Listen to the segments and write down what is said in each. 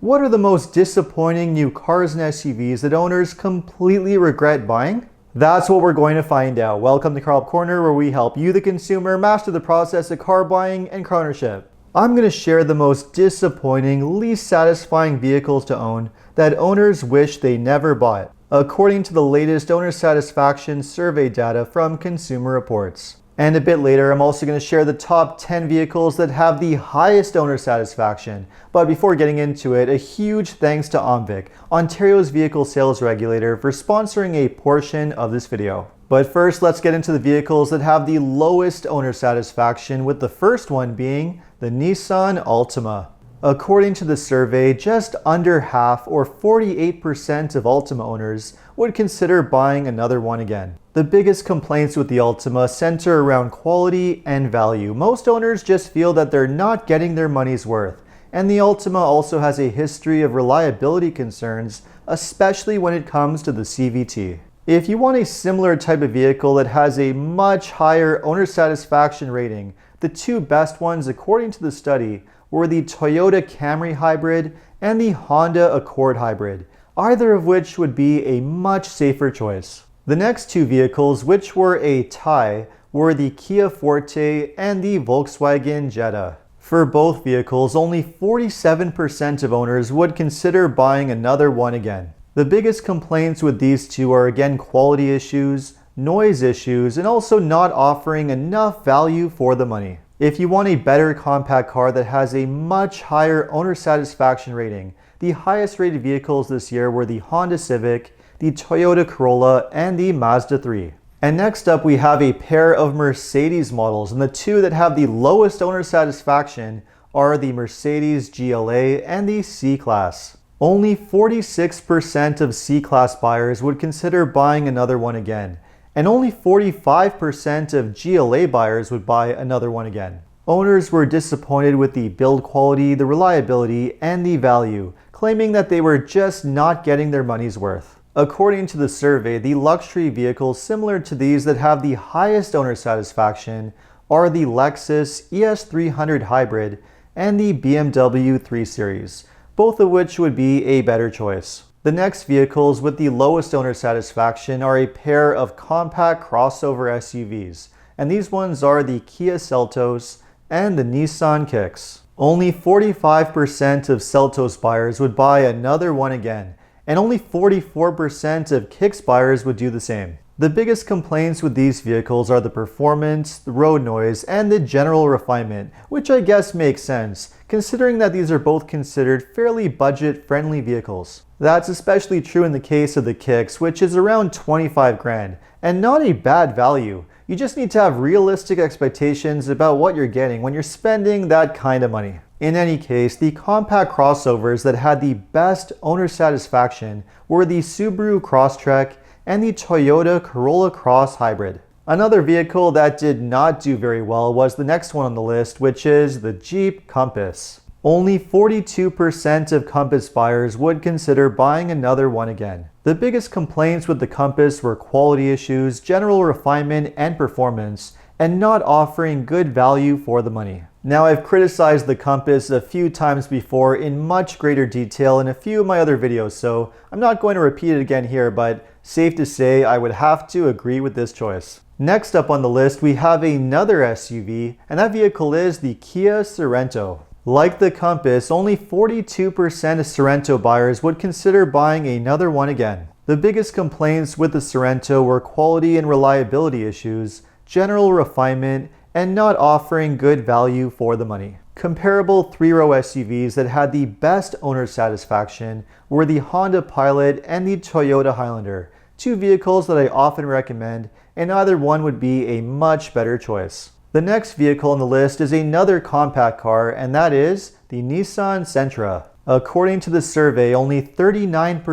What are the most disappointing new cars and SUVs that owners completely regret buying? That's what we're going to find out. Welcome to Car Help Corner, where we help you, the consumer, master the process of car buying and car ownership. I'm going to share the most disappointing, least satisfying vehicles to own that owners wish they never bought, according to the latest owner satisfaction survey data from Consumer Reports. And a bit later, I'm also going to share the top 10 vehicles that have the highest owner satisfaction. But before getting into it, a huge thanks to OMVIC, Ontario's vehicle sales regulator, for sponsoring a portion of this video. But first, let's get into the vehicles that have the lowest owner satisfaction, with the first one being the Nissan Ultima. According to the survey, just under half, or 48% of Ultima owners would consider buying another one again. The biggest complaints with the Ultima center around quality and value. Most owners just feel that they're not getting their money's worth. And the Ultima also has a history of reliability concerns, especially when it comes to the CVT. If you want a similar type of vehicle that has a much higher owner satisfaction rating, the two best ones according to the study were the Toyota Camry Hybrid and the Honda Accord Hybrid, either of which would be a much safer choice. The next two vehicles, which were a tie, were the Kia Forte and the Volkswagen Jetta. For both vehicles, only 47% of owners would consider buying another one again. The biggest complaints with these two are again quality issues, noise issues, and also not offering enough value for the money. If you want a better compact car that has a much higher owner satisfaction rating, the highest rated vehicles this year were the Honda Civic, the Toyota Corolla, and the Mazda 3. And next up, we have a pair of Mercedes models, and the two that have the lowest owner satisfaction are the Mercedes GLA and the C-Class. Only 46% of C-Class buyers would consider buying another one again, and only 45% of GLA buyers would buy another one again. Owners were disappointed with the build quality, the reliability, and the value, claiming that they were just not getting their money's worth. According to the survey, the luxury vehicles similar to these that have the highest owner satisfaction are the Lexus ES300 Hybrid and the BMW 3 Series, both of which would be a better choice. The next vehicles with the lowest owner satisfaction are a pair of compact crossover SUVs, and these ones are the Kia Seltos and the Nissan Kicks. Only 45% of Seltos buyers would buy another one again, and only 44% of Kicks buyers would do the same. The biggest complaints with these vehicles are the performance, the road noise, and the general refinement, which I guess makes sense, considering that these are both considered fairly budget-friendly vehicles. That's especially true in the case of the Kicks, which is around 25 grand, and not a bad value. You just need to have realistic expectations about what you're getting when you're spending that kind of money. In any case, the compact crossovers that had the best owner satisfaction were the Subaru Crosstrek and the Toyota Corolla Cross Hybrid. Another vehicle that did not do very well was the next one on the list, which is the Jeep Compass. Only 42% of Compass buyers would consider buying another one again. The biggest complaints with the Compass were quality issues, general refinement and performance, and not offering good value for the money. Now, I've criticized the Compass a few times before in much greater detail in a few of my other videos, so I'm not going to repeat it again here, but safe to say I would have to agree with this choice. Next up on the list, we have another SUV, and that vehicle is the Kia Sorento. Like the Compass, only 42% of Sorento buyers would consider buying another one again. The biggest complaints with the Sorento were quality and reliability issues, general refinement, and not offering good value for the money. Comparable three-row SUVs that had the best owner satisfaction were the Honda Pilot and the Toyota Highlander, two vehicles that I often recommend, and either one would be a much better choice. The next vehicle on the list is another compact car, and that is the Nissan Sentra. According to the survey, only 39%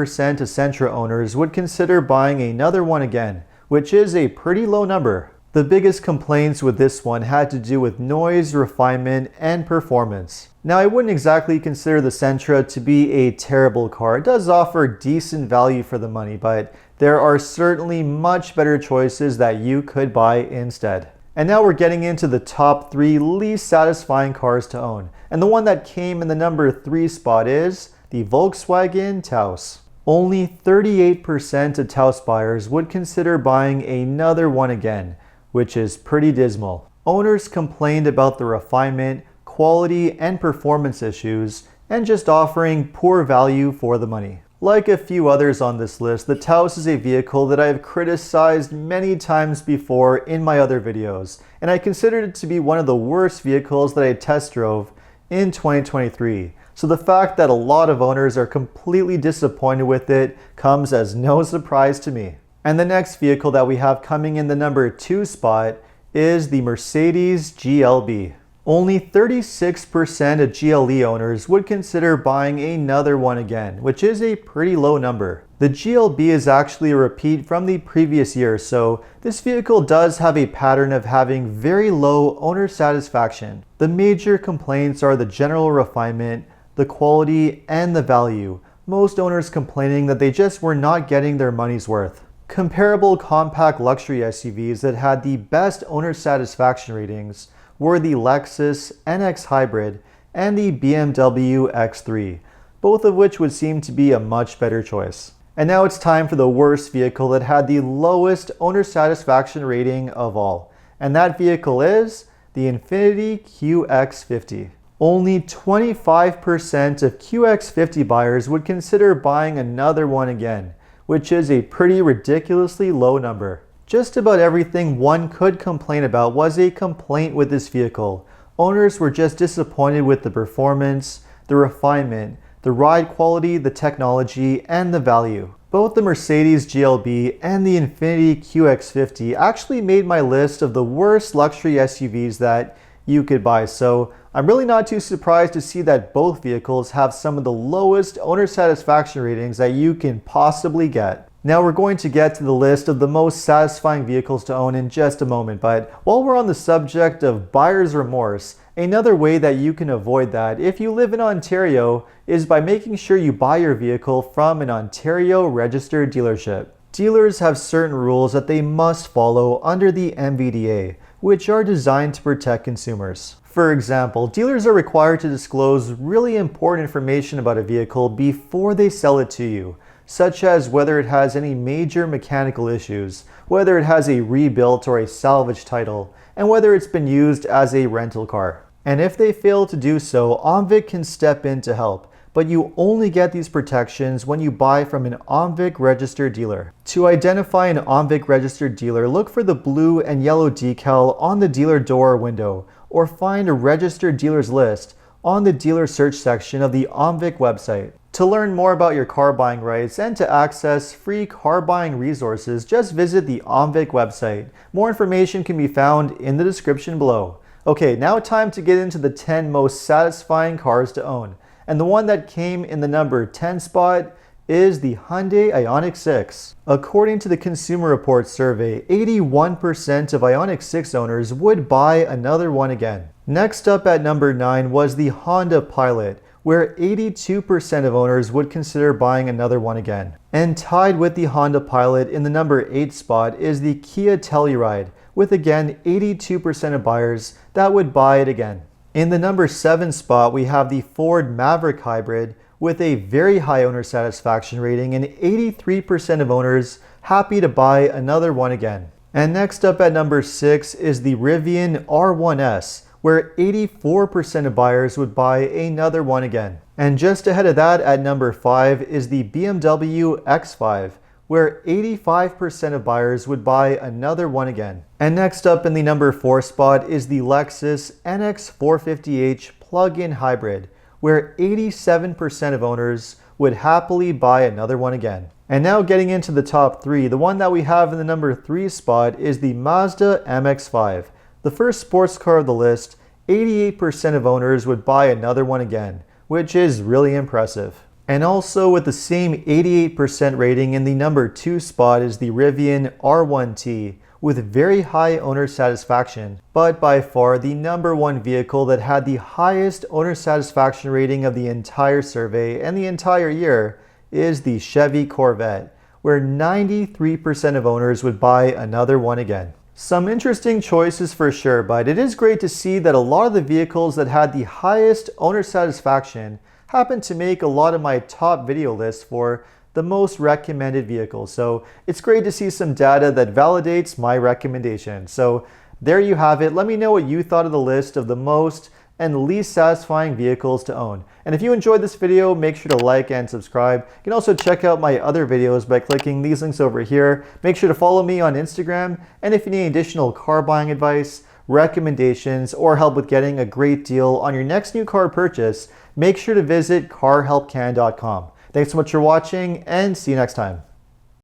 of Sentra owners would consider buying another one again, which is a pretty low number. The biggest complaints with this one had to do with noise, refinement, and performance. Now, I wouldn't exactly consider the Sentra to be a terrible car. It does offer decent value for the money, but there are certainly much better choices that you could buy instead. And now we're getting into the top 3 least satisfying cars to own. And the one that came in the number 3 spot is the Volkswagen Taos. Only 38% of Taos buyers would consider buying another one again, which is pretty dismal. Owners complained about the refinement, quality, and performance issues, and just offering poor value for the money. Like a few others on this list, the Taos is a vehicle that I have criticized many times before in my other videos, and I considered it to be one of the worst vehicles that I test drove in 2023. So the fact that a lot of owners are completely disappointed with it comes as no surprise to me. And the next vehicle that we have coming in the number 2 spot is the Mercedes GLB. Only 36% of GLE owners would consider buying another one again, which is a pretty low number. The GLB is actually a repeat from the previous year, so this vehicle does have a pattern of having very low owner satisfaction. The major complaints are the general refinement, the quality, and the value. Most owners complaining that they just were not getting their money's worth. Comparable compact luxury SUVs that had the best owner satisfaction ratings were the Lexus NX Hybrid and the BMW X3, both of which would seem to be a much better choice. And now it's time for the worst vehicle that had the lowest owner satisfaction rating of all, and that vehicle is the Infiniti QX50. Only 25% of QX50 buyers would consider buying another one again, which is a pretty ridiculously low number. Just about everything one could complain about was a complaint with this vehicle. Owners were just disappointed with the performance, the refinement, the ride quality, the technology, and the value. Both the Mercedes GLB and the Infiniti QX50 actually made my list of the worst luxury SUVs that you could buy, so I'm really not too surprised to see that both vehicles have some of the lowest owner satisfaction ratings that you can possibly get. Now we're going to get to the list of the most satisfying vehicles to own in just a moment, but while we're on the subject of buyer's remorse, another way that you can avoid that if you live in Ontario is by making sure you buy your vehicle from an Ontario registered dealership. Dealers have certain rules that they must follow under the MVDA, which are designed to protect consumers. For example, dealers are required to disclose really important information about a vehicle before they sell it to you, such as whether it has any major mechanical issues, whether it has a rebuilt or a salvage title, and whether it's been used as a rental car. And if they fail to do so, OMVIC can step in to help, but you only get these protections when you buy from an OMVIC registered dealer. To identify an OMVIC registered dealer, look for the blue and yellow decal on the dealer door or window, or find a registered dealer's list on the dealer search section of the OMVIC website. To learn more about your car buying rights and to access free car buying resources, just visit the OMVIC website. More information can be found in the description below. Okay, now time to get into the 10 most satisfying cars to own. And the one that came in the number 10 spot is the Hyundai Ioniq 6. According to the Consumer Reports survey, 81% of Ioniq 6 owners would buy another one again. Next up at number 9 was the Honda Pilot, where 82% of owners would consider buying another one again. And tied with the Honda Pilot in the number 8 spot is the Kia Telluride, with again 82% of buyers that would buy it again. In the number 7 spot, we have the Ford Maverick Hybrid with a very high owner satisfaction rating and 83% of owners happy to buy another one again. And next up at number 6 is the Rivian R1S, where 84% of buyers would buy another one again. And just ahead of that at number 5 is the BMW X5, where 85% of buyers would buy another one again. And next up in the number 4 spot is the Lexus NX 450h plug-in hybrid, where 87% of owners would happily buy another one again. And now getting into the top 3, the one that we have in the number 3 spot is the Mazda MX-5. The first sports car of the list, 88% of owners would buy another one again, which is really impressive. And also with the same 88% rating in the number 2 spot is the Rivian R1T, with very high owner satisfaction, but by far the number 1 vehicle that had the highest owner satisfaction rating of the entire survey and the entire year is the Chevy Corvette, where 93% of owners would buy another one again. Some interesting choices for sure, but it is great to see that a lot of the vehicles that had the highest owner satisfaction happen to make a lot of my top video lists for the most recommended vehicles. So it's great to see some data that validates my recommendation. So there you have it. Let me know what you thought of the list of the most and least satisfying vehicles to own. And if you enjoyed this video, make sure to like and subscribe. You can also check out my other videos by clicking these links over here. Make sure to follow me on Instagram. And if you need additional car buying advice, recommendations, or help with getting a great deal on your next new car purchase, make sure to visit carhelpcan.com. Thanks so much for watching, and see you next time.